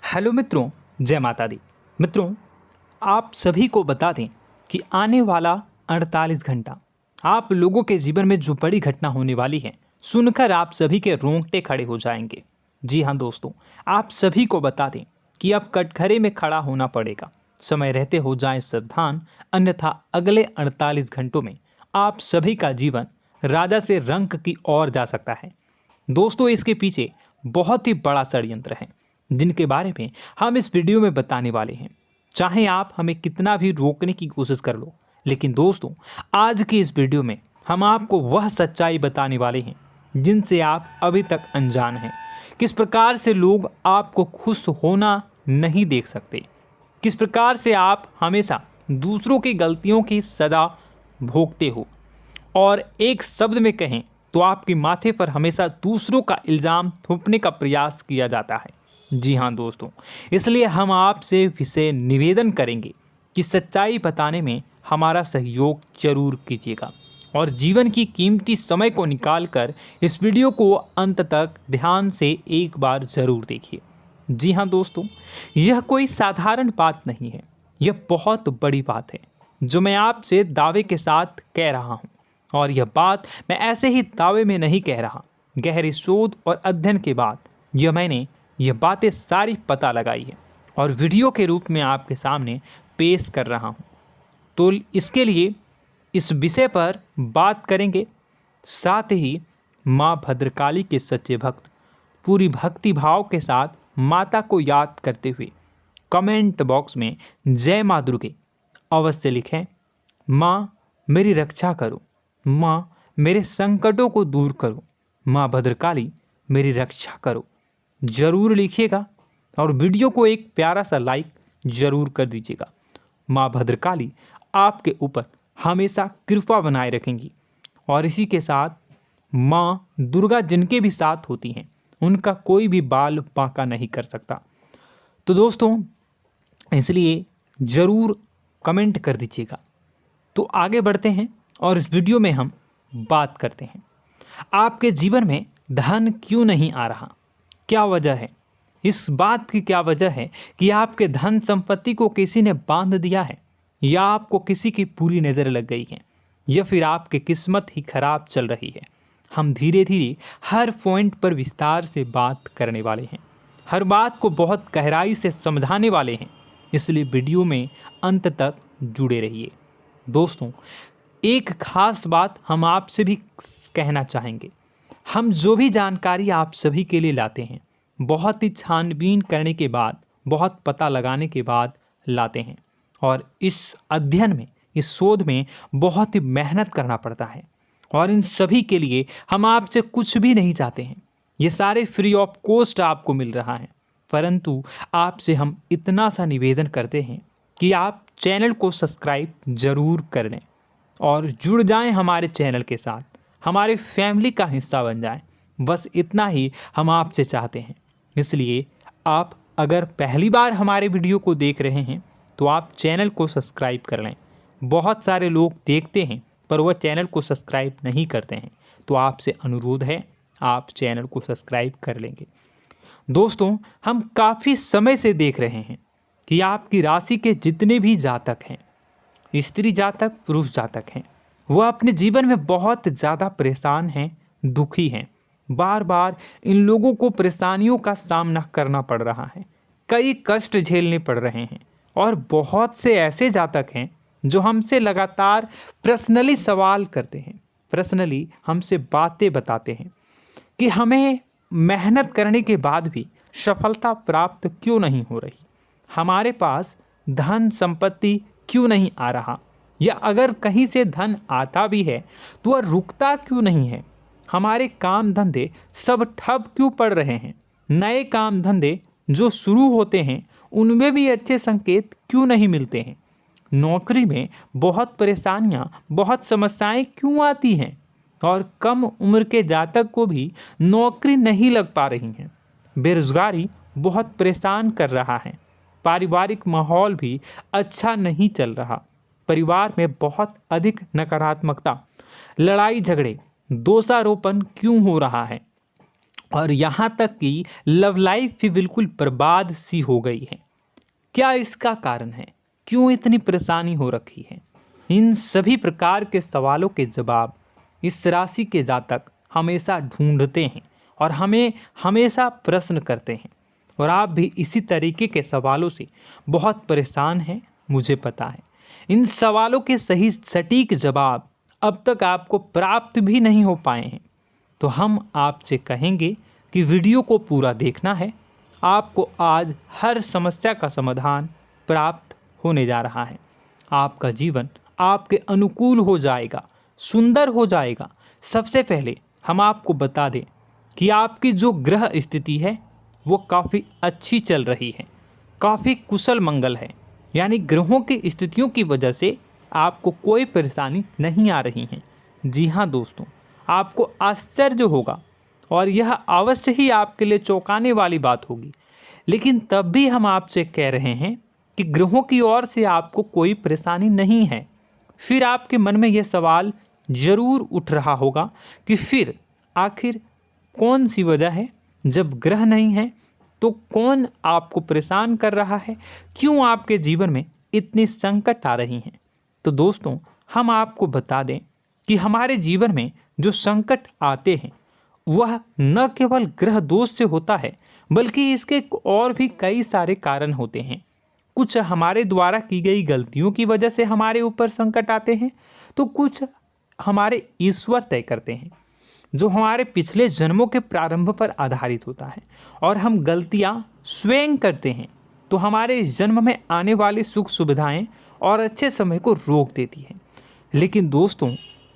Hello मित्रों, जय माता दी। मित्रों, आप सभी को बता दें कि आने वाला 48 घंटा आप लोगों के जीवन में जो बड़ी घटना होने वाली है, सुनकर आप सभी के रोंगटे खड़े हो जाएंगे। जी हाँ दोस्तों, आप सभी को बता दें कि अब कटघरे में खड़ा होना पड़ेगा। समय रहते हो जाएं सावधान, अन्यथा अगले 48 घंटों में आप सभी का जीवन राजा से रंक की ओर जा सकता है। दोस्तों, इसके पीछे बहुत ही बड़ा षड्यंत्र है जिनके बारे में हम इस वीडियो में बताने वाले हैं। चाहे आप हमें कितना भी रोकने की कोशिश कर लो, लेकिन दोस्तों आज की इस वीडियो में हम आपको वह सच्चाई बताने वाले हैं जिनसे आप अभी तक अनजान हैं। किस प्रकार से लोग आपको खुश होना नहीं देख सकते, किस प्रकार से आप हमेशा दूसरों की गलतियों की सज़ा भोगते हो, और एक शब्द में कहें तो आपके माथे पर हमेशा दूसरों का इल्ज़ाम थोपने का प्रयास किया जाता है। जी हाँ दोस्तों, इसलिए हम आपसे विशेष निवेदन करेंगे कि सच्चाई बताने में हमारा सहयोग जरूर कीजिएगा और जीवन की कीमती समय को निकालकर इस वीडियो को अंत तक ध्यान से एक बार ज़रूर देखिए। जी हाँ दोस्तों, यह कोई साधारण बात नहीं है, यह बहुत बड़ी बात है जो मैं आपसे दावे के साथ कह रहा हूँ। और यह बात मैं ऐसे ही दावे में नहीं कह रहा, गहरी शोध और अध्ययन के बाद मैंने यह बातें सारी पता लगाई है और वीडियो के रूप में आपके सामने पेश कर रहा हूँ। तो इसके लिए इस विषय पर बात करेंगे। साथ ही माँ भद्रकाली के सच्चे भक्त पूरी भक्ति भाव के साथ माता को याद करते हुए कमेंट बॉक्स में जय माँ दुर्गे अवश्य लिखें। माँ मेरी रक्षा करो, माँ मेरे संकटों को दूर करो, माँ भद्रकाली मेरी रक्षा करो, ज़रूर लिखिएगा और वीडियो को एक प्यारा सा लाइक ज़रूर कर दीजिएगा। माँ भद्रकाली आपके ऊपर हमेशा कृपा बनाए रखेंगी और इसी के साथ माँ दुर्गा जिनके भी साथ होती हैं उनका कोई भी बाल बांका नहीं कर सकता। तो दोस्तों, इसलिए ज़रूर कमेंट कर दीजिएगा। तो आगे बढ़ते हैं और इस वीडियो में हम बात करते हैं, आपके जीवन में धन क्यों नहीं आ रहा, क्या वजह है। इस बात की क्या वजह है कि आपके धन संपत्ति को किसी ने बांध दिया है, या आपको किसी की पूरी नज़र लग गई है, या फिर आपकी किस्मत ही खराब चल रही है। हम धीरे धीरे हर पॉइंट पर विस्तार से बात करने वाले हैं, हर बात को बहुत गहराई से समझाने वाले हैं, इसलिए वीडियो में अंत तक जुड़े रहिए। दोस्तों, एक खास बात हम आपसे भी कहना चाहेंगे, हम जो भी जानकारी आप सभी के लिए लाते हैं बहुत ही छानबीन करने के बाद, बहुत पता लगाने के बाद लाते हैं, और इस अध्ययन में, इस शोध में बहुत ही मेहनत करना पड़ता है। और इन सभी के लिए हम आपसे कुछ भी नहीं चाहते हैं, ये सारे फ्री ऑफ कॉस्ट आपको मिल रहा है। परंतु आपसे हम इतना सा निवेदन करते हैं कि आप चैनल को सब्सक्राइब ज़रूर कर लें और जुड़ जाएं हमारे चैनल के साथ, हमारे फैमिली का हिस्सा बन जाएं। बस इतना ही हम आपसे चाहते हैं। इसलिए आप अगर पहली बार हमारे वीडियो को देख रहे हैं तो आप चैनल को सब्सक्राइब कर लें। बहुत सारे लोग देखते हैं पर वह चैनल को सब्सक्राइब नहीं करते हैं, तो आपसे अनुरोध है आप चैनल को सब्सक्राइब कर लेंगे। दोस्तों, हम काफ़ी समय से देख रहे हैं कि आपकी राशि के जितने भी जातक हैं, स्त्री जातक पुरुष जातक हैं, वह अपने जीवन में बहुत ज़्यादा परेशान हैं, दुखी हैं। बार बार इन लोगों को परेशानियों का सामना करना पड़ रहा है, कई कष्ट झेलने पड़ रहे हैं। और बहुत से ऐसे जातक हैं जो हमसे लगातार पर्सनली सवाल करते हैं, पर्सनली हमसे बातें बताते हैं कि हमें मेहनत करने के बाद भी सफलता प्राप्त क्यों नहीं हो रही, हमारे पास धन संपत्ति क्यों नहीं आ रहा, या अगर कहीं से धन आता भी है तो वह रुकता क्यों नहीं है, हमारे काम धंधे सब ठप क्यों पड़ रहे हैं, नए काम धंधे जो शुरू होते हैं उनमें भी अच्छे संकेत क्यों नहीं मिलते हैं, नौकरी में बहुत परेशानियां, बहुत समस्याएं क्यों आती हैं, और कम उम्र के जातक को भी नौकरी नहीं लग पा रही हैं, बेरोजगारी बहुत परेशान कर रहा है, पारिवारिक माहौल भी अच्छा नहीं चल रहा, परिवार में बहुत अधिक नकारात्मकता, लड़ाई झगड़े, दोषारोपण क्यों हो रहा है, और यहाँ तक कि लव लाइफ भी बिल्कुल बर्बाद सी हो गई है। क्या इसका कारण है? क्यों इतनी परेशानी हो रखी है? इन सभी प्रकार के सवालों के जवाब इस राशि के जातक हमेशा ढूंढते हैं और हमें हमेशा प्रश्न करते हैं। और आप भी इसी तरीके के सवालों से बहुत परेशान हैं, मुझे पता है। इन सवालों के सही सटीक जवाब अब तक आपको प्राप्त भी नहीं हो पाए हैं। तो हम आपसे कहेंगे कि वीडियो को पूरा देखना है। आपको आज हर समस्या का समाधान प्राप्त होने जा रहा है। आपका जीवन आपके अनुकूल हो जाएगा, सुंदर हो जाएगा। सबसे पहले हम आपको बता दें कि आपकी जो ग्रह स्थिति है वो काफ़ी अच्छी चल रही है, काफ़ी कुशल मंगल है। यानी ग्रहों की स्थितियों की वजह से आपको कोई परेशानी नहीं आ रही है। जी हाँ दोस्तों, आपको आश्चर्य होगा और यह अवश्य ही आपके लिए चौंकाने वाली बात होगी। लेकिन तब भी हम आपसे कह रहे हैं कि ग्रहों की ओर से आपको कोई परेशानी नहीं है। फिर आपके मन में यह सवाल जरूर उठ रहा होगा कि फिर आखिर कौन सी वजह है? जब ग्रह नहीं है तो कौन आपको परेशान कर रहा है? क्यों आपके जीवन में इतनी संकट आ रही हैं? तो दोस्तों, हम आपको बता दें कि हमारे जीवन में जो संकट आते हैं वह न केवल ग्रह दोष से होता है, बल्कि इसके और भी कई सारे कारण होते हैं। कुछ हमारे द्वारा की गई गलतियों की वजह से हमारे ऊपर संकट आते हैं, तो कुछ हमारे ईश्वर तय करते हैं, जो हमारे पिछले जन्मों के प्रारंभ पर आधारित होता है। और हम गलतियां स्वयं करते हैं तो हमारे इस जन्म में आने वाली सुख सुविधाएं और अच्छे समय को रोक देती है। लेकिन दोस्तों,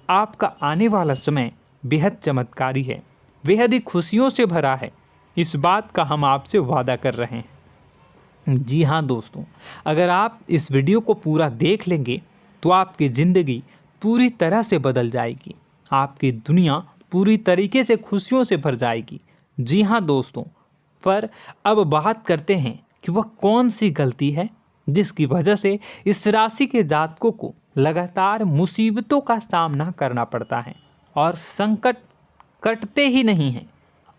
आपका आने वाला समय बेहद चमत्कारी है, बेहद ही खुशियों से भरा है। इस बात का हम आपसे वादा कर रहे हैं। जी हाँ दोस्तों, अगर आप इस वीडियो को पूरा देख लेंगे तो आपकी ज़िंदगी पूरी तरह से बदल जाएगी, आपकी दुनिया पूरी तरीके से खुशियों से भर जाएगी। जी हाँ दोस्तों, पर अब बात करते हैं कि वह कौन सी गलती है जिसकी वजह से इस राशि के जातकों को लगातार मुसीबतों का सामना करना पड़ता है और संकट कटते ही नहीं हैं।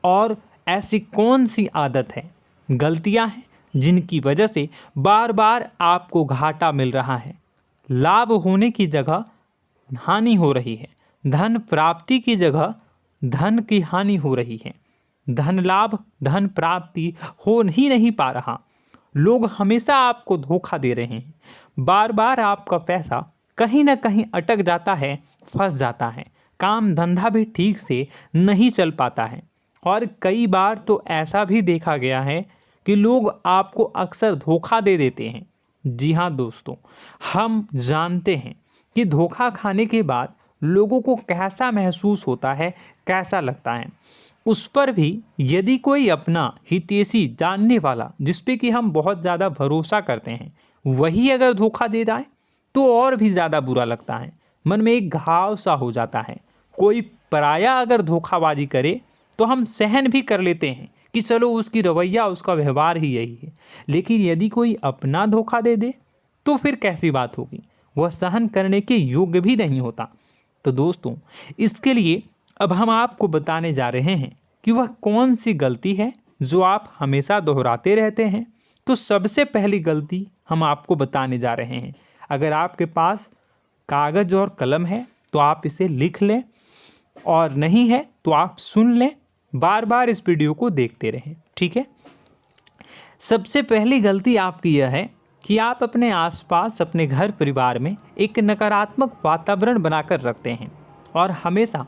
और ऐसी कौन सी आदत है, गलतियां हैं जिनकी वजह से बार बार आपको घाटा मिल रहा है, लाभ होने की जगह हानि हो रही है, धन प्राप्ति की जगह धन की हानि हो रही है, धन लाभ धन प्राप्ति हो ही नहीं पा रहा, लोग हमेशा आपको धोखा दे रहे हैं, बार बार आपका पैसा कहीं ना कहीं अटक जाता है, फंस जाता है, काम धंधा भी ठीक से नहीं चल पाता है। और कई बार तो ऐसा भी देखा गया है कि लोग आपको अक्सर धोखा दे देते हैं। जी हाँ दोस्तों, हम जानते हैं कि धोखा खाने के बाद लोगों को कैसा महसूस होता है, कैसा लगता है। उस पर भी यदि कोई अपना हितैषी जानने वाला, जिस पे कि हम बहुत ज़्यादा भरोसा करते हैं, वही अगर धोखा दे जाए तो और भी ज़्यादा बुरा लगता है, मन में एक घाव सा हो जाता है। कोई पराया अगर धोखाबाजी करे तो हम सहन भी कर लेते हैं कि चलो उसकी रवैया, उसका व्यवहार ही यही है। लेकिन यदि कोई अपना धोखा दे दे तो फिर कैसी बात होगी, वह सहन करने के योग्य भी नहीं होता। तो दोस्तों, इसके लिए अब हम आपको बताने जा रहे हैं कि वह कौन सी गलती है जो आप हमेशा दोहराते रहते हैं। तो सबसे पहली गलती हम आपको बताने जा रहे हैं। अगर आपके पास कागज़ और कलम है तो आप इसे लिख लें, और नहीं है तो आप सुन लें, बार बार इस वीडियो को देखते रहें, ठीक है। सबसे पहली गलती आपकी यह है कि आप अपने आसपास, अपने घर परिवार में एक नकारात्मक वातावरण बनाकर रखते हैं। और हमेशा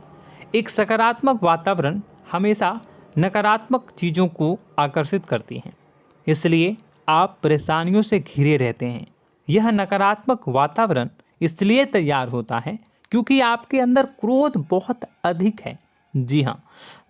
एक सकारात्मक वातावरण हमेशा नकारात्मक चीज़ों को आकर्षित करती हैं, इसलिए आप परेशानियों से घिरे रहते हैं। यह नकारात्मक वातावरण इसलिए तैयार होता है क्योंकि आपके अंदर क्रोध बहुत अधिक है। जी हाँ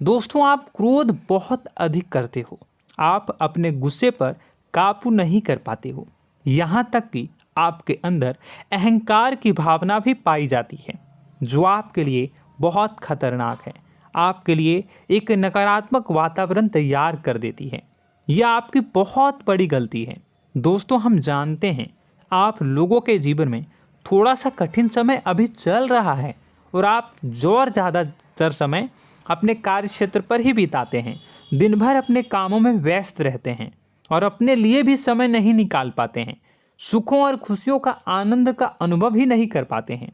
दोस्तों, आप क्रोध बहुत अधिक करते हो, आप अपने गुस्से पर काबू नहीं कर पाते हो, यहाँ तक कि आपके अंदर अहंकार की भावना भी पाई जाती है, जो आपके लिए बहुत खतरनाक है, आपके लिए एक नकारात्मक वातावरण तैयार कर देती है। यह आपकी बहुत बड़ी गलती है। दोस्तों, हम जानते हैं आप लोगों के जीवन में थोड़ा सा कठिन समय अभी चल रहा है और आप जोर ज़्यादा अधिकतर समय अपने कार्य क्षेत्र पर ही बिताते हैं, दिन भर अपने कामों में व्यस्त रहते हैं और अपने लिए भी समय नहीं निकाल पाते हैं, सुखों और खुशियों का आनंद का अनुभव ही नहीं कर पाते हैं,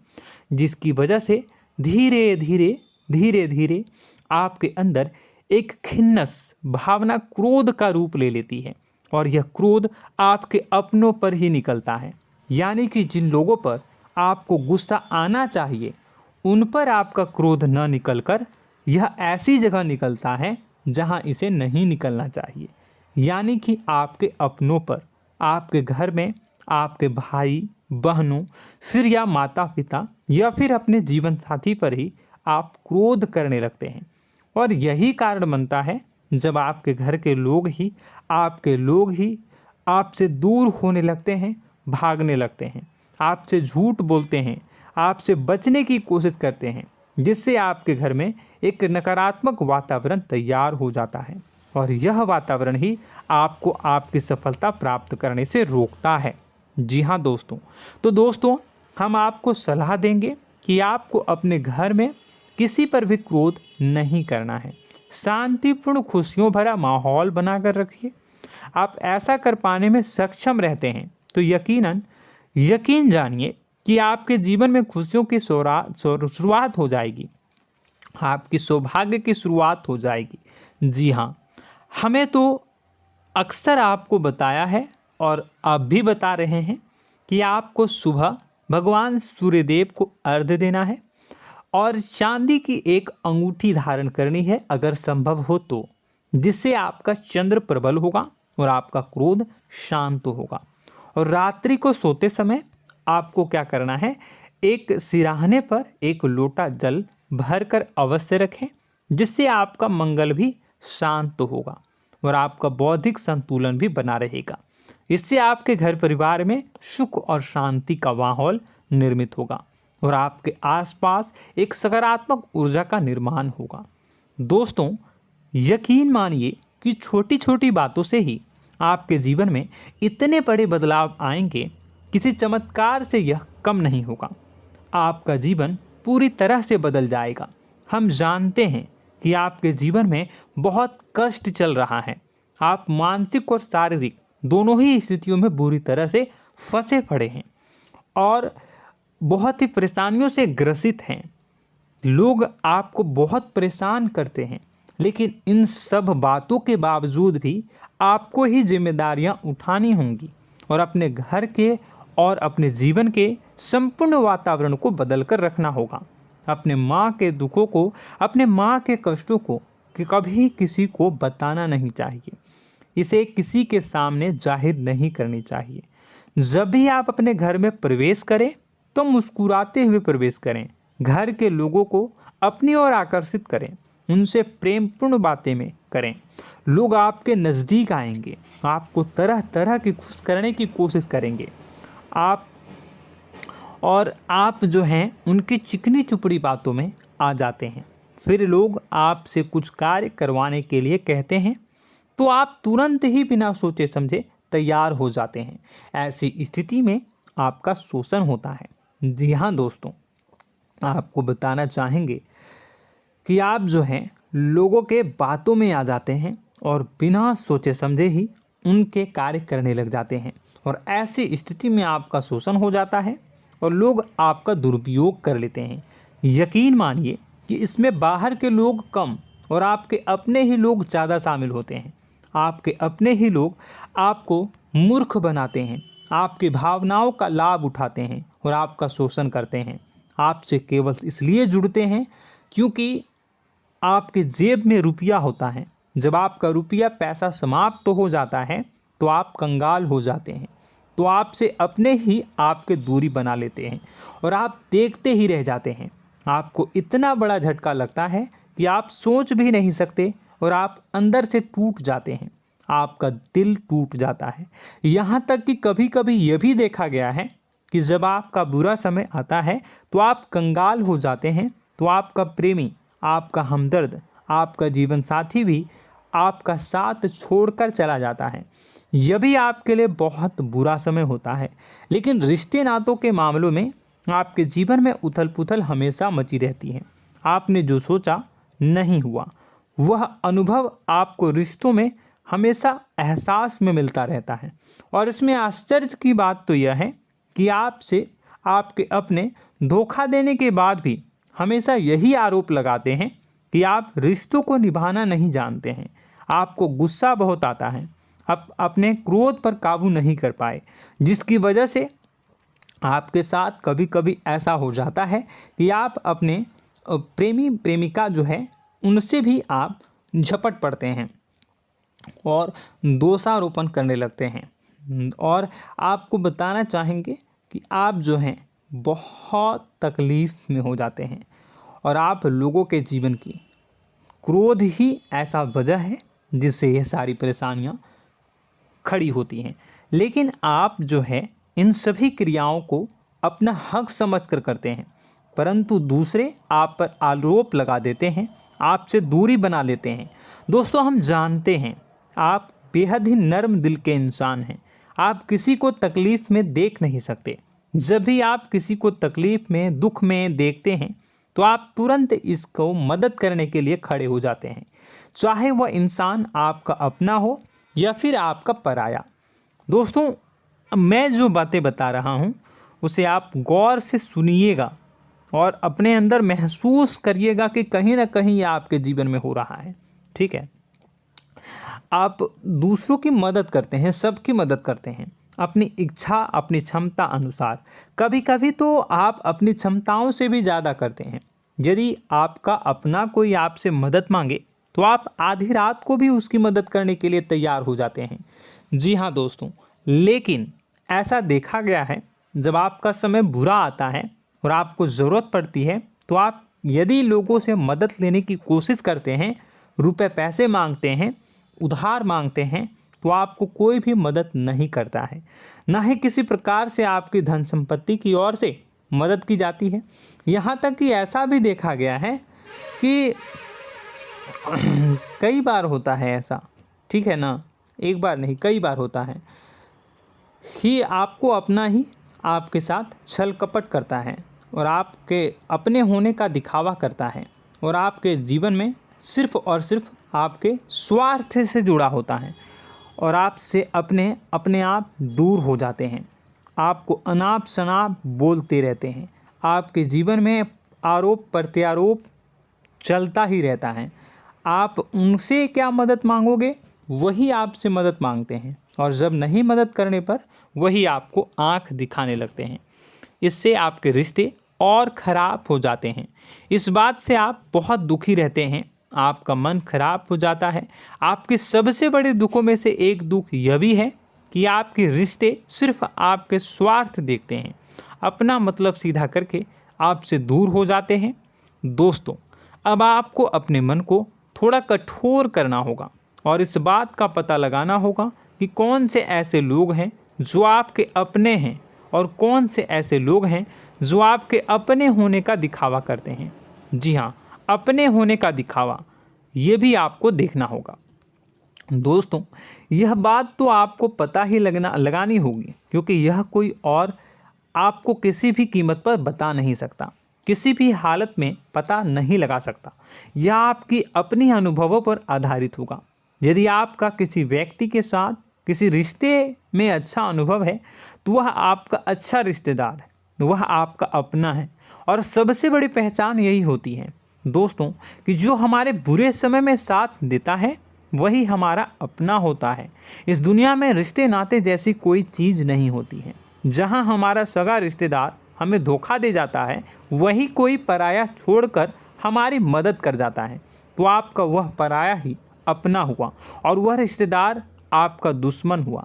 जिसकी वजह से धीरे धीरे आपके अंदर एक खिन्नस भावना क्रोध का रूप ले लेती है और यह क्रोध आपके अपनों पर ही निकलता है। यानी कि जिन लोगों पर आपको गुस्सा आना चाहिए उन पर आपका क्रोध न निकलकर यह ऐसी जगह निकलता है जहां इसे नहीं निकलना चाहिए। यानी कि आपके अपनों पर, आपके घर में आपके भाई बहनों, फिर या माता पिता या फिर अपने जीवन साथी पर ही आप क्रोध करने लगते हैं। और यही कारण बनता है जब आपके घर के लोग ही आपसे दूर होने लगते हैं, भागने लगते हैं, आपसे झूठ बोलते हैं, आपसे बचने की कोशिश करते हैं, जिससे आपके घर में एक नकारात्मक वातावरण तैयार हो जाता है और यह वातावरण ही आपको आपकी सफलता प्राप्त करने से रोकता है। जी हाँ दोस्तों, तो दोस्तों हम आपको सलाह देंगे कि आपको अपने घर में किसी पर भी क्रोध नहीं करना है। शांतिपूर्ण खुशियों भरा माहौल बनाकर रखिए। आप ऐसा कर पाने में सक्षम रहते हैं तो यकीन जानिए कि आपके जीवन में खुशियों की शुरुआत हो जाएगी, आपकी सौभाग्य की शुरुआत हो जाएगी। जी हाँ, हमें तो अक्सर आपको बताया है और अब भी बता रहे हैं कि आपको सुबह भगवान सूर्यदेव को अर्घ्य देना है और चांदी की एक अंगूठी धारण करनी है अगर संभव हो तो, जिससे आपका चंद्र प्रबल होगा और आपका क्रोध शांत होगा। और रात्रि को सोते समय आपको क्या करना है, एक सिराहने पर एक लोटा जल भरकर अवश्य रखें, जिससे आपका मंगल भी शांत होगा और आपका बौद्धिक संतुलन भी बना रहेगा। इससे आपके घर परिवार में सुख और शांति का माहौल निर्मित होगा और आपके आसपास एक सकारात्मक ऊर्जा का निर्माण होगा। दोस्तों यकीन मानिए कि छोटी छोटी बातों से ही आपके जीवन में इतने बड़े बदलाव आएंगे, किसी चमत्कार से यह कम नहीं होगा। आपका जीवन पूरी तरह से बदल जाएगा। हम जानते हैं कि आपके जीवन में बहुत कष्ट चल रहा है, आप मानसिक और शारीरिक दोनों ही स्थितियों में बुरी तरह से फंसे पड़े हैं और बहुत ही परेशानियों से ग्रसित हैं। लोग आपको बहुत परेशान करते हैं, लेकिन इन सब बातों के बावजूद भी आपको ही जिम्मेदारियां उठानी होंगी और अपने घर के और अपने जीवन के संपूर्ण वातावरण को बदल कर रखना होगा। अपने माँ के दुखों को, अपने माँ के कष्टों को कभी किसी को बताना नहीं चाहिए, इसे किसी के सामने जाहिर नहीं करनी चाहिए। जब भी आप अपने घर में प्रवेश करें तो मुस्कुराते हुए प्रवेश करें, घर के लोगों को अपनी ओर आकर्षित करें, उनसे प्रेमपूर्ण बातें में करें। लोग आपके नज़दीक आएंगे, आपको तरह तरह की खुश करने की कोशिश करेंगे। आप जो हैं उनकी चिकनी चुपड़ी बातों में आ जाते हैं। फिर लोग आपसे कुछ कार्य करवाने के लिए कहते हैं तो आप तुरंत ही बिना सोचे समझे तैयार हो जाते हैं। ऐसी स्थिति में आपका शोषण होता है। जी हाँ दोस्तों, आपको बताना चाहेंगे कि आप जो हैं लोगों के बातों में आ जाते हैं और बिना सोचे समझे ही उनके कार्य करने लग जाते हैं और ऐसी स्थिति में आपका शोषण हो जाता है और लोग आपका दुरुपयोग कर लेते हैं। यकीन मानिए कि इसमें बाहर के लोग कम और आपके अपने ही लोग ज़्यादा शामिल होते हैं। आपके अपने ही लोग आपको मूर्ख बनाते हैं, आपकी भावनाओं का लाभ उठाते हैं और आपका शोषण करते हैं। आपसे केवल इसलिए जुड़ते हैं क्योंकि आपके जेब में रुपया होता है। जब आपका रुपया पैसा समाप्त हो जाता है तो आप कंगाल हो जाते हैं, तो आपसे अपने ही आपके दूरी बना लेते हैं और आप देखते ही रह जाते हैं। आपको इतना बड़ा झटका लगता है कि आप सोच भी नहीं सकते और आप अंदर से टूट जाते हैं, आपका दिल टूट जाता है। यहाँ तक कि कभी कभी यह भी देखा गया है कि जब आपका बुरा समय आता है तो आप कंगाल हो जाते हैं, तो आपका प्रेमी, आपका हमदर्द, आपका जीवन साथी भी आपका साथ छोड़कर चला जाता है। यह भी आपके लिए बहुत बुरा समय होता है। लेकिन रिश्ते नातों के मामलों में आपके जीवन में उथल पुथल हमेशा मची रहती है। आपने जो सोचा नहीं हुआ। वह अनुभव आपको रिश्तों में हमेशा एहसास में मिलता रहता है। और इसमें आश्चर्य की बात तो यह है कि आपसे आपके अपने धोखा देने के बाद भी हमेशा यही आरोप लगाते हैं कि आप रिश्तों को निभाना नहीं जानते हैं। आपको गुस्सा बहुत आता है, अपने क्रोध पर काबू नहीं कर पाए, जिसकी वजह से आपके साथ कभी कभी ऐसा हो जाता है कि आप अपने प्रेमी प्रेमिका जो है उनसे भी आप झपट पड़ते हैं और दोषारोपण करने लगते हैं। और आपको बताना चाहेंगे कि आप जो हैं बहुत तकलीफ़ में हो जाते हैं और आप लोगों के जीवन की क्रोध ही ऐसा वजह है जिससे ये सारी परेशानियां खड़ी होती हैं। लेकिन आप जो है इन सभी क्रियाओं को अपना हक समझकर करते हैं, परंतु दूसरे आप पर आरोप लगा देते हैं, आपसे दूरी बना लेते हैं। दोस्तों, हम जानते हैं आप बेहद ही नर्म दिल के इंसान हैं। आप किसी को तकलीफ़ में देख नहीं सकते। जब भी आप किसी को तकलीफ़ में, दुख में देखते हैं तो आप तुरंत इसको मदद करने के लिए खड़े हो जाते हैं, चाहे वह इंसान आपका अपना हो या फिर आपका पराया। दोस्तों, मैं जो बातें बता रहा हूँ उसे आप गौर से सुनिएगा और अपने अंदर महसूस करिएगा कि कहीं ना कहीं ये आपके जीवन में हो रहा है। ठीक है, आप दूसरों की मदद करते हैं, सबकी मदद करते हैं अपनी इच्छा, अपनी क्षमता अनुसार। कभी कभी तो आप अपनी क्षमताओं से भी ज़्यादा करते हैं। यदि आपका अपना कोई आपसे मदद मांगे तो आप आधी रात को भी उसकी मदद करने के लिए तैयार हो जाते हैं। जी हाँ दोस्तों, लेकिन ऐसा देखा गया है जब आपका समय बुरा आता है और आपको ज़रूरत पड़ती है तो आप यदि लोगों से मदद लेने की कोशिश करते हैं, रुपए पैसे मांगते हैं, उधार मांगते हैं, तो आपको कोई भी मदद नहीं करता है। ना ही किसी प्रकार से आपकी धन संपत्ति की ओर से मदद की जाती है। यहाँ तक कि ऐसा भी देखा गया है कि कई बार होता है ऐसा, ठीक है ना, एक बार नहीं कई बार होता है कि आपको अपना ही आपके साथ छल कपट करता है और आपके अपने होने का दिखावा करता है और आपके जीवन में सिर्फ और सिर्फ आपके स्वार्थ से जुड़ा होता है और आपसे अपने आप दूर हो जाते हैं। आपको अनाप शनाप बोलते रहते हैं। आपके जीवन में आरोप प्रत्यारोप चलता ही रहता है। आप उनसे क्या मदद मांगोगे, वही आपसे मदद मांगते हैं और जब नहीं मदद करने पर वही आपको आंख दिखाने लगते हैं। इससे आपके रिश्ते और ख़राब हो जाते हैं। इस बात से आप बहुत दुखी रहते हैं, आपका मन खराब हो जाता है। आपके सबसे बड़े दुखों में से एक दुख यह भी है कि आपके रिश्ते सिर्फ आपके स्वार्थ देखते हैं, अपना मतलब सीधा करके आपसे दूर हो जाते हैं। दोस्तों, अब आपको अपने मन को थोड़ा कठोर करना होगा और इस बात का पता लगाना होगा कि कौन से ऐसे लोग हैं जो आपके अपने हैं और कौन से ऐसे लोग हैं जो आपके अपने होने का दिखावा करते हैं। जी हाँ, अपने होने का दिखावा, ये भी आपको देखना होगा। दोस्तों, यह बात तो आपको पता ही लगानी होगी, क्योंकि यह कोई और आपको किसी भी कीमत पर बता नहीं सकता, किसी भी हालत में पता नहीं लगा सकता। यह आपकी अपनी अनुभवों पर आधारित होगा। यदि आपका किसी व्यक्ति के साथ किसी रिश्ते में अच्छा अनुभव है तो वह आपका अच्छा रिश्तेदार है, वह आपका अपना है। और सबसे बड़ी पहचान यही होती है दोस्तों कि जो हमारे बुरे समय में साथ देता है वही हमारा अपना होता है। इस दुनिया में रिश्ते नाते जैसी कोई चीज़ नहीं होती है। जहां हमारा सगा रिश्तेदार हमें धोखा दे जाता है, वही कोई पराया छोड़कर हमारी मदद कर जाता है, तो आपका वह पराया ही अपना हुआ और वह रिश्तेदार आपका दुश्मन हुआ।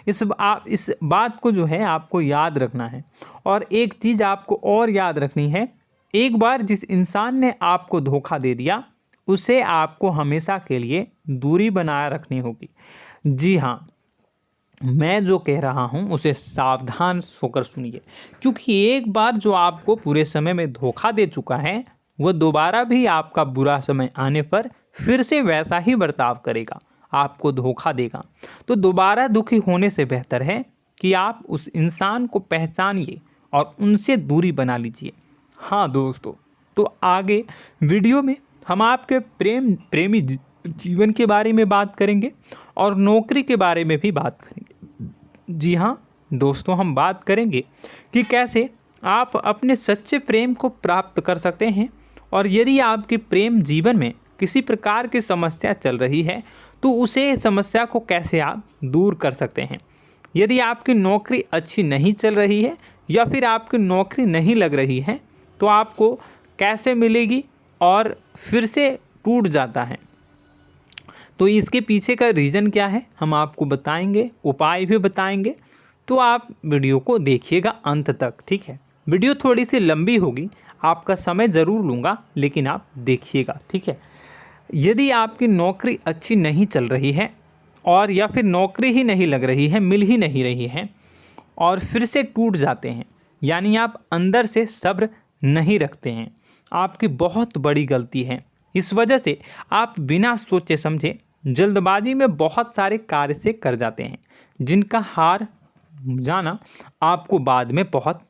इस बात को जो है आपको याद रखना है। और एक चीज़ आपको और याद रखनी है, एक बार जिस इंसान ने आपको धोखा दे दिया उसे आपको हमेशा के लिए दूरी बनाए रखनी होगी। जी हाँ, मैं जो कह रहा हूँ उसे सावधान होकर सुनिए, क्योंकि एक बार जो आपको पूरे समय में धोखा दे चुका है वह दोबारा भी आपका बुरा समय आने पर फिर से वैसा ही बर्ताव करेगा, आपको धोखा देगा। तो दोबारा दुखी होने से बेहतर है कि आप उस इंसान को पहचानिए और उनसे दूरी बना लीजिए। हाँ दोस्तों, तो आगे वीडियो में हम आपके प्रेमी जीवन के बारे में बात करेंगे और नौकरी के बारे में भी बात करेंगे। जी हाँ दोस्तों, हम बात करेंगे कि कैसे आप अपने सच्चे प्रेम को प्राप्त कर सकते हैं, और यदि आपके प्रेम जीवन में किसी प्रकार की समस्या चल रही है तो उसे समस्या को कैसे आप दूर कर सकते हैं। यदि आपकी नौकरी अच्छी नहीं चल रही है या फिर आपकी नौकरी नहीं लग रही है तो आपको कैसे मिलेगी और फिर से टूट जाता है, तो इसके पीछे का रीज़न क्या है हम आपको बताएंगे, उपाय भी बताएंगे। तो आप वीडियो को देखिएगा अंत तक, ठीक है। वीडियो थोड़ी सी लंबी होगी, आपका समय ज़रूर लूँगा, लेकिन आप देखिएगा, ठीक है। यदि आपकी नौकरी अच्छी नहीं चल रही है और या फिर नौकरी ही नहीं लग रही है, मिल ही नहीं रही है और फिर से टूट जाते हैं, यानी आप अंदर से सब्र नहीं रखते हैं, आपकी बहुत बड़ी गलती है। इस वजह से आप बिना सोचे समझे जल्दबाजी में बहुत सारे कार्य से कर जाते हैं, जिनका हार जाना आपको बाद में बहुत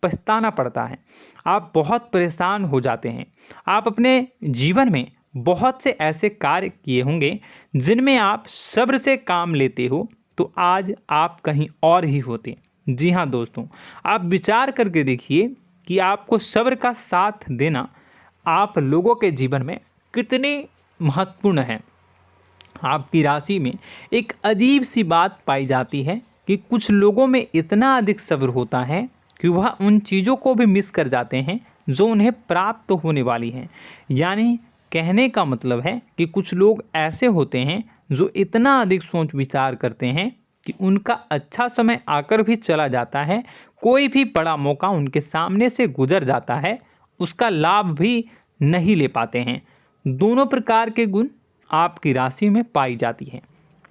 पछताना पड़ता है। आप बहुत परेशान हो जाते हैं। आप अपने जीवन में बहुत से ऐसे कार्य किए होंगे जिनमें आप सब्र से काम लेते हो, तो आज आप कहीं और ही होते। जी हाँ दोस्तों, आप विचार करके देखिए कि आपको सब्र का साथ देना आप लोगों के जीवन में कितनी महत्वपूर्ण है। आपकी राशि में एक अजीब सी बात पाई जाती है कि कुछ लोगों में इतना अधिक सब्र होता है कि वह उन चीज़ों को भी मिस कर जाते हैं जो उन्हें प्राप्त होने वाली हैं। यानी कहने का मतलब है कि कुछ लोग ऐसे होते हैं जो इतना अधिक सोच विचार करते हैं कि उनका अच्छा समय आकर भी चला जाता है, कोई भी बड़ा मौका उनके सामने से गुजर जाता है, उसका लाभ भी नहीं ले पाते हैं। दोनों प्रकार के गुण आपकी राशि में पाई जाती है।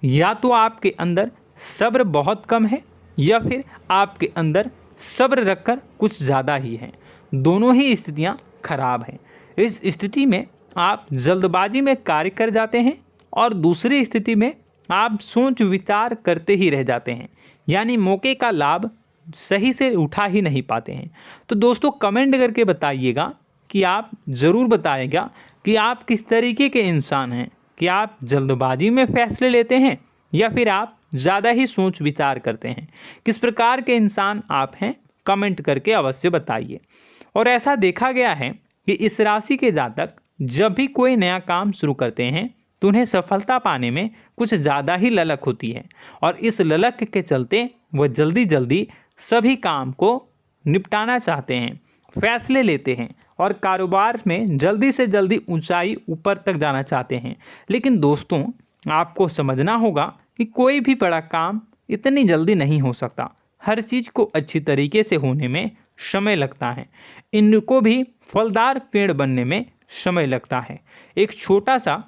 या तो आपके अंदर सब्र बहुत कम है या फिर आपके अंदर सब्र रखकर कुछ ज़्यादा ही है। दोनों ही स्थितियाँ खराब हैं। इस स्थिति में आप जल्दबाजी में कार्य कर जाते हैं और दूसरी स्थिति में आप सोच विचार करते ही रह जाते हैं, यानी मौके का लाभ सही से उठा ही नहीं पाते हैं। तो दोस्तों कमेंट करके बताइएगा कि आप ज़रूर बताइएगा कि आप किस तरीके के इंसान हैं, कि आप जल्दबाजी में फैसले लेते हैं या फिर आप ज़्यादा ही सोच विचार करते हैं। किस प्रकार के इंसान आप हैं, कमेंट करके अवश्य बताइए। और ऐसा देखा गया है कि इस राशि के जातक जब भी कोई नया काम शुरू करते हैं तो उन्हें सफलता पाने में कुछ ज़्यादा ही ललक होती है, और इस ललक के चलते वह जल्दी जल्दी सभी काम को निपटाना चाहते हैं, फैसले लेते हैं और कारोबार में जल्दी से जल्दी ऊंचाई ऊपर तक जाना चाहते हैं। लेकिन दोस्तों आपको समझना होगा कि कोई भी बड़ा काम इतनी जल्दी नहीं हो सकता। हर चीज़ को अच्छी तरीके से होने में समय लगता है। इनको भी फलदार पेड़ बनने में समय लगता है। एक छोटा सा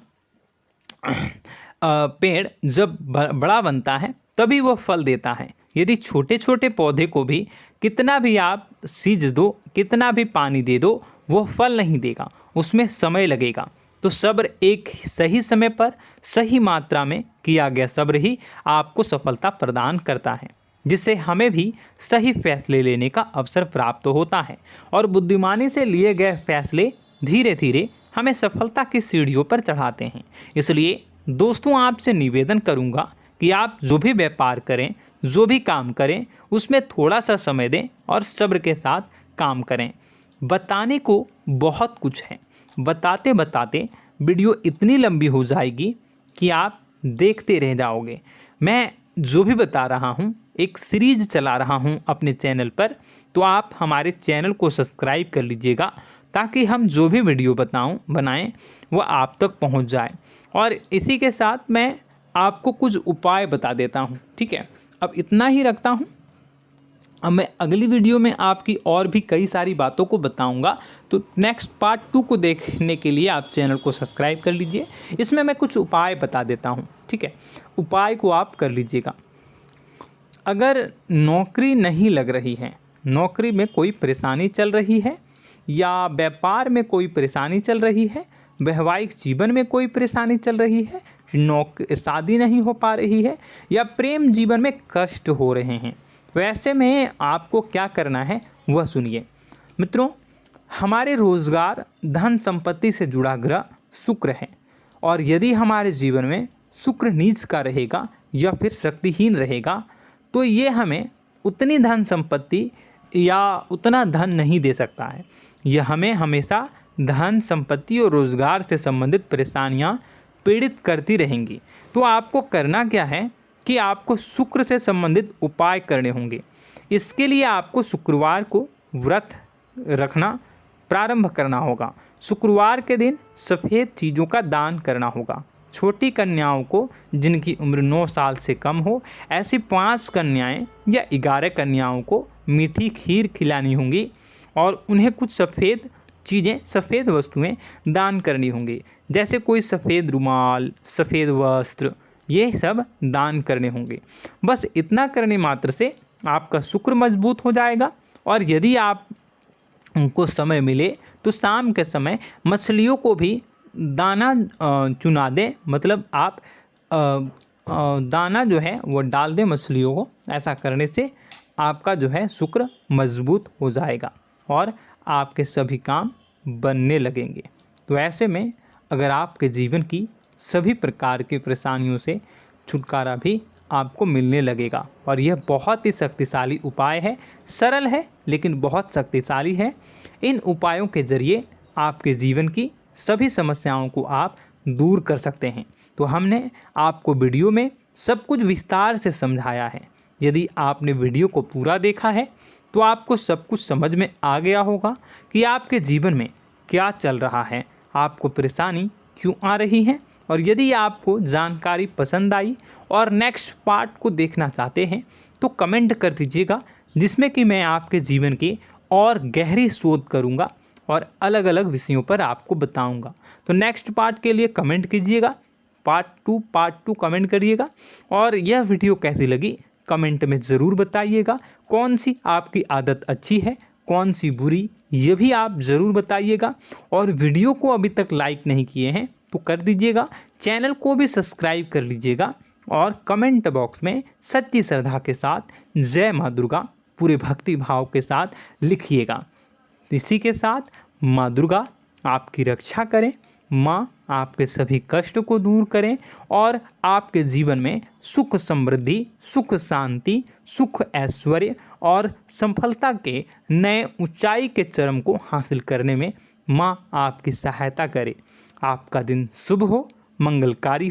पेड़ जब बड़ा बनता है तभी वह फल देता है। यदि छोटे छोटे पौधे को भी कितना भी आप सींच दो, कितना भी पानी दे दो, वो फल नहीं देगा, उसमें समय लगेगा। तो सब्र एक सही समय पर सही मात्रा में किया गया सब्र ही आपको सफलता प्रदान करता है, जिससे हमें भी सही फैसले लेने का अवसर प्राप्त होता है। और बुद्धिमानी से लिए गए फैसले धीरे धीरे हमें सफलता की सीढ़ियों पर चढ़ाते हैं। इसलिए दोस्तों आपसे निवेदन करूंगा कि आप जो भी व्यापार करें, जो भी काम करें, उसमें थोड़ा सा समय दें और सब्र के साथ काम करें। बताने को बहुत कुछ है, बताते बताते वीडियो इतनी लंबी हो जाएगी कि आप देखते रह जाओगे। मैं जो भी बता रहा हूँ एक सीरीज चला रहा हूँ अपने चैनल पर, तो आप हमारे चैनल को सब्सक्राइब कर लीजिएगा ताकि हम जो भी वीडियो बनाएं वह आप तक पहुँच जाए। और इसी के साथ मैं आपको कुछ उपाय बता देता हूँ, ठीक है। अब इतना ही रखता हूँ। अब मैं अगली वीडियो में आपकी और भी कई सारी बातों को बताऊंगा, तो नेक्स्ट पार्ट 2 को देखने के लिए आप चैनल को सब्सक्राइब कर लीजिए। इसमें मैं कुछ उपाय बता देता हूं, ठीक है। उपाय को आप कर लीजिएगा। अगर नौकरी नहीं लग रही है, नौकरी में कोई परेशानी चल रही है, या व्यापार में कोई परेशानी चल रही है, वैवाहिक जीवन में कोई परेशानी चल रही है, शादी नहीं हो पा रही है, या प्रेम जीवन में कष्ट हो रहे हैं, वैसे में आपको क्या करना है वह सुनिए। मित्रों, हमारे रोजगार धन संपत्ति से जुड़ा ग्रह शुक्र है, और यदि हमारे जीवन में शुक्र नीच का रहेगा या फिर शक्तिहीन रहेगा तो ये हमें उतनी धन संपत्ति या उतना धन नहीं दे सकता है। यह हमें हमेशा धन संपत्ति और रोजगार से संबंधित परेशानियां पीड़ित करती रहेंगी। तो आपको करना क्या है कि आपको शुक्र से संबंधित उपाय करने होंगे। इसके लिए आपको शुक्रवार को व्रत रखना प्रारंभ करना होगा। शुक्रवार के दिन सफ़ेद चीज़ों का दान करना होगा। छोटी कन्याओं को जिनकी उम्र 9 साल से कम हो, ऐसी 5 कन्याएं या 11 कन्याओं को मीठी खीर खिलानी होंगी और उन्हें कुछ सफ़ेद चीज़ें, सफ़ेद वस्तुएं दान करनी होंगी, जैसे कोई सफ़ेद रुमाल, सफ़ेद वस्त्र, ये सब दान करने होंगे। बस इतना करने मात्र से आपका शुक्र मजबूत हो जाएगा। और यदि आप उनको समय मिले तो शाम के समय मछलियों को भी दाना चुना दें, मतलब आप दाना जो है वो डाल दें मछलियों को। ऐसा करने से आपका जो है शुक्र मजबूत हो जाएगा और आपके सभी काम बनने लगेंगे। तो ऐसे में अगर आपके जीवन की सभी प्रकार की परेशानियों से छुटकारा भी आपको मिलने लगेगा। और यह बहुत ही शक्तिशाली उपाय है, सरल है लेकिन बहुत शक्तिशाली है। इन उपायों के ज़रिए आपके जीवन की सभी समस्याओं को आप दूर कर सकते हैं। तो हमने आपको वीडियो में सब कुछ विस्तार से समझाया है। यदि आपने वीडियो को पूरा देखा है तो आपको सब कुछ समझ में आ गया होगा कि आपके जीवन में क्या चल रहा है, आपको परेशानी क्यों आ रही है। और यदि आपको जानकारी पसंद आई और नेक्स्ट पार्ट को देखना चाहते हैं तो कमेंट कर दीजिएगा, जिसमें कि मैं आपके जीवन की और गहरी शोध करूंगा और अलग अलग विषयों पर आपको बताऊंगा। तो नेक्स्ट पार्ट के लिए कमेंट कीजिएगा, पार्ट टू कमेंट करिएगा। और यह वीडियो कैसी लगी कमेंट में ज़रूर बताइएगा। कौन सी आपकी आदत अच्छी है, कौन सी बुरी, ये भी आप ज़रूर बताइएगा। और वीडियो को अभी तक लाइक नहीं किए हैं तो कर दीजिएगा, चैनल को भी सब्सक्राइब कर लीजिएगा और कमेंट बॉक्स में सच्ची श्रद्धा के साथ जय माँ दुर्गा पूरे भक्ति भाव के साथ लिखिएगा। इसी के साथ माँ दुर्गा आपकी रक्षा करें, माँ आपके सभी कष्ट को दूर करें और आपके जीवन में सुख समृद्धि, सुख शांति, सुख ऐश्वर्य और सफलता के नए ऊंचाई के चरम को हासिल करने में माँ आपकी सहायता करे। आपका दिन शुभ हो, मंगलकारी